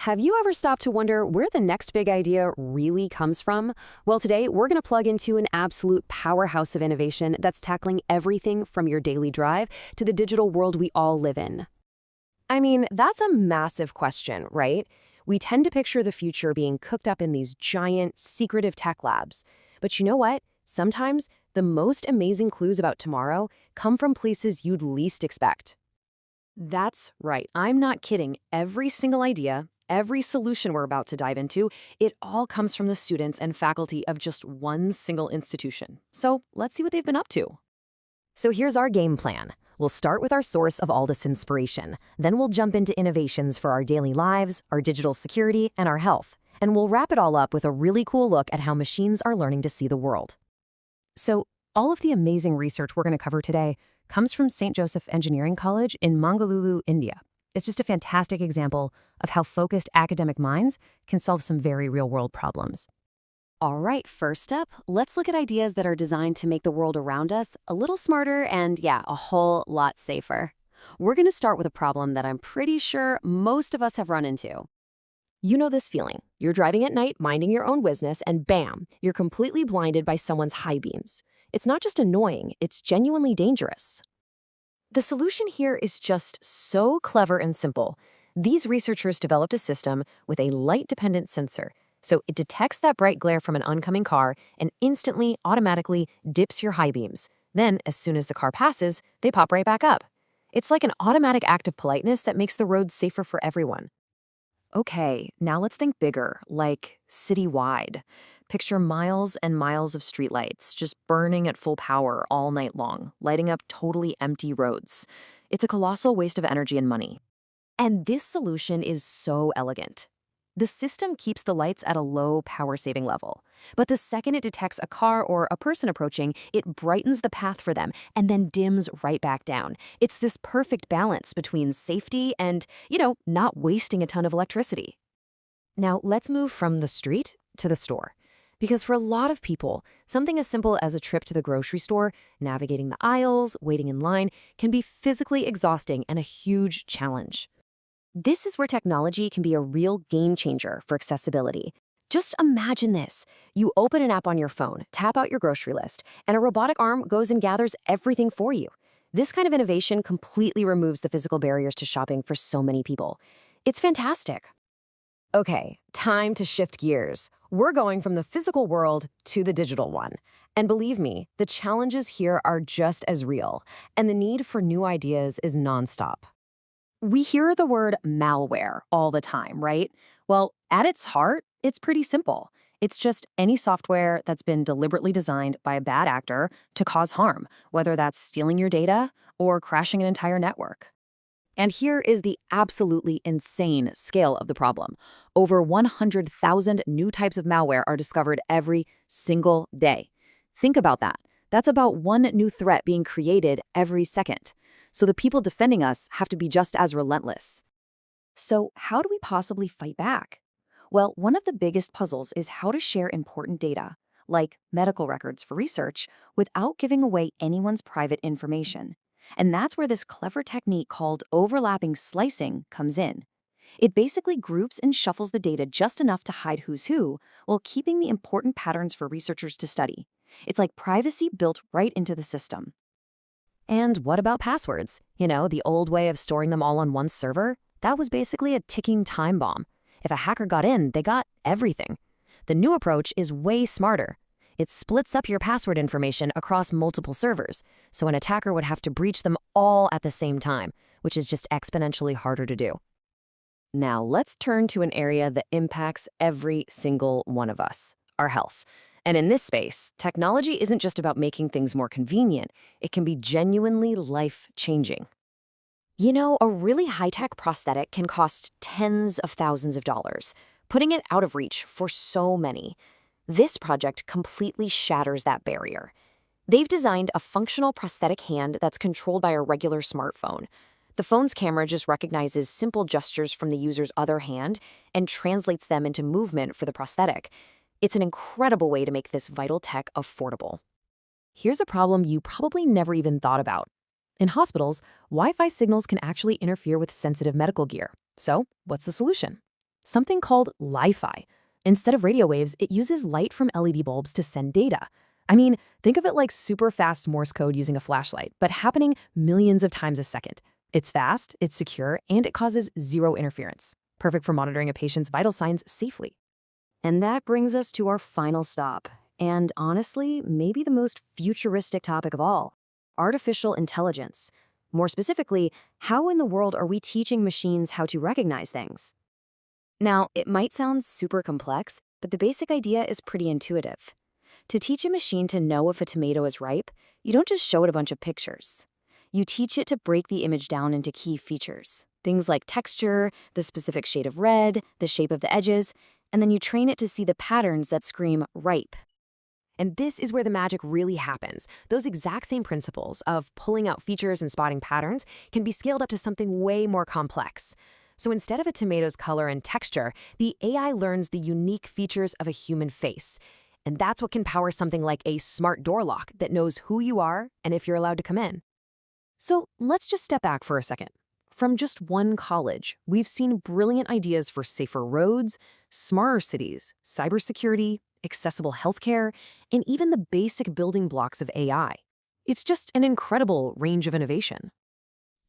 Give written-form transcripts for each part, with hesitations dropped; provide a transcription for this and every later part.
Have you ever stopped to wonder where the next big idea really comes from? Well, today we're going to plug into an absolute powerhouse of innovation that's tackling everything from your daily drive to the digital world we all live in. I mean, that's a massive question, right? We tend to picture the future being cooked up in these giant, secretive tech labs. But you know what? Sometimes the most amazing clues about tomorrow come from places you'd least expect. That's right. I'm not kidding. Every single idea, every solution we're about to dive into, it all comes from the students and faculty of just one single institution. So let's see what they've been up to. So here's our game plan. We'll start with our source of all this inspiration. Then we'll jump into innovations for our daily lives, our digital security, and our health. And we'll wrap it all up with a really cool look at how machines are learning to see the world. So all of the amazing research we're going to cover today comes from St. Joseph Engineering College in Mangaluru, India. It's just a fantastic example of how focused academic minds can solve some very real-world problems. All right, first up, let's look at ideas that are designed to make the world around us a little smarter and, yeah, a whole lot safer. We're going to start with a problem that I'm pretty sure most of us have run into. You know this feeling. You're driving at night, minding your own business, and bam, you're completely blinded by someone's high beams. It's not just annoying, it's genuinely dangerous. The solution here is just so clever and simple. These researchers developed a system with a light-dependent sensor. So it detects that bright glare from an oncoming car and instantly, automatically dips your high beams. Then, as soon as the car passes, they pop right back up. It's like an automatic act of politeness that makes the roads safer for everyone. Okay, now let's think bigger, like citywide. Picture miles and miles of streetlights just burning at full power all night long, lighting up totally empty roads. It's a colossal waste of energy and money. And this solution is so elegant. The system keeps the lights at a low power-saving level. But the second it detects a car or a person approaching, it brightens the path for them and then dims right back down. It's this perfect balance between safety and, not wasting a ton of electricity. Now, let's move from the street to the store. Because for a lot of people, something as simple as a trip to the grocery store, navigating the aisles, waiting in line, can be physically exhausting and a huge challenge. This is where technology can be a real game changer for accessibility. Just imagine this. You open an app on your phone, tap out your grocery list, and a robotic arm goes and gathers everything for you. This kind of innovation completely removes the physical barriers to shopping for so many people. It's fantastic. Okay, time to shift gears. We're going from the physical world to the digital one. And believe me, the challenges here are just as real, and the need for new ideas is nonstop. We hear the word malware all the time, right? Well, at its heart, it's pretty simple. It's just any software that's been deliberately designed by a bad actor to cause harm, whether that's stealing your data or crashing an entire network. And here is the absolutely insane scale of the problem. Over 100,000 new types of malware are discovered every single day. Think about that. That's about one new threat being created every second. So the people defending us have to be just as relentless. So how do we possibly fight back? Well, one of the biggest puzzles is how to share important data, like medical records for research, without giving away anyone's private information. And that's where this clever technique called overlapping slicing comes in. It basically groups and shuffles the data just enough to hide who's who, while keeping the important patterns for researchers to study. It's like privacy built right into the system. And what about passwords? The old way of storing them all on one server? That was basically a ticking time bomb. If a hacker got in, they got everything. The new approach is way smarter. It splits up your password information across multiple servers, so an attacker would have to breach them all at the same time, which is just exponentially harder to do. Now, let's turn to an area that impacts every single one of us, our health. And in this space, technology isn't just about making things more convenient. It can be genuinely life-changing. A really high-tech prosthetic can cost tens of thousands of dollars, putting it out of reach for so many. This project completely shatters that barrier. They've designed a functional prosthetic hand that's controlled by a regular smartphone. The phone's camera just recognizes simple gestures from the user's other hand and translates them into movement for the prosthetic. It's an incredible way to make this vital tech affordable. Here's a problem you probably never even thought about. In hospitals, Wi-Fi signals can actually interfere with sensitive medical gear. So, what's the solution? something called Li-Fi. Instead of radio waves, it uses light from LED bulbs to send data. I mean, think of it like super fast Morse code using a flashlight, but happening millions of times a second. It's fast, it's secure, and it causes zero interference. Perfect for monitoring a patient's vital signs safely. And that brings us to our final stop, and honestly, maybe the most futuristic topic of all, artificial intelligence. More specifically, how in the world are we teaching machines how to recognize things? Now, it might sound super complex, but the basic idea is pretty intuitive. To teach a machine to know if a tomato is ripe, you don't just show it a bunch of pictures. You teach it to break the image down into key features, things like texture, the specific shade of red, the shape of the edges, and then you train it to see the patterns that scream ripe. And this is where the magic really happens. Those exact same principles of pulling out features and spotting patterns can be scaled up to something way more complex. So instead of a tomato's color and texture, the AI learns the unique features of a human face. And that's what can power something like a smart door lock that knows who you are and if you're allowed to come in. So let's just step back for a second. From just one college, we've seen brilliant ideas for safer roads, smarter cities, cybersecurity, accessible healthcare, and even the basic building blocks of AI. It's just an incredible range of innovation.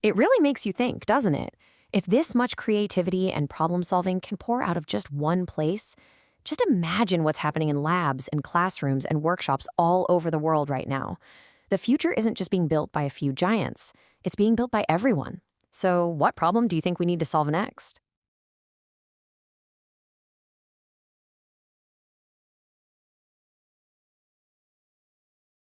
It really makes you think, doesn't it? If this much creativity and problem solving can pour out of just one place, just imagine what's happening in labs and classrooms and workshops all over the world right now. The future isn't just being built by a few giants, it's being built by everyone. So what problem do you think we need to solve next?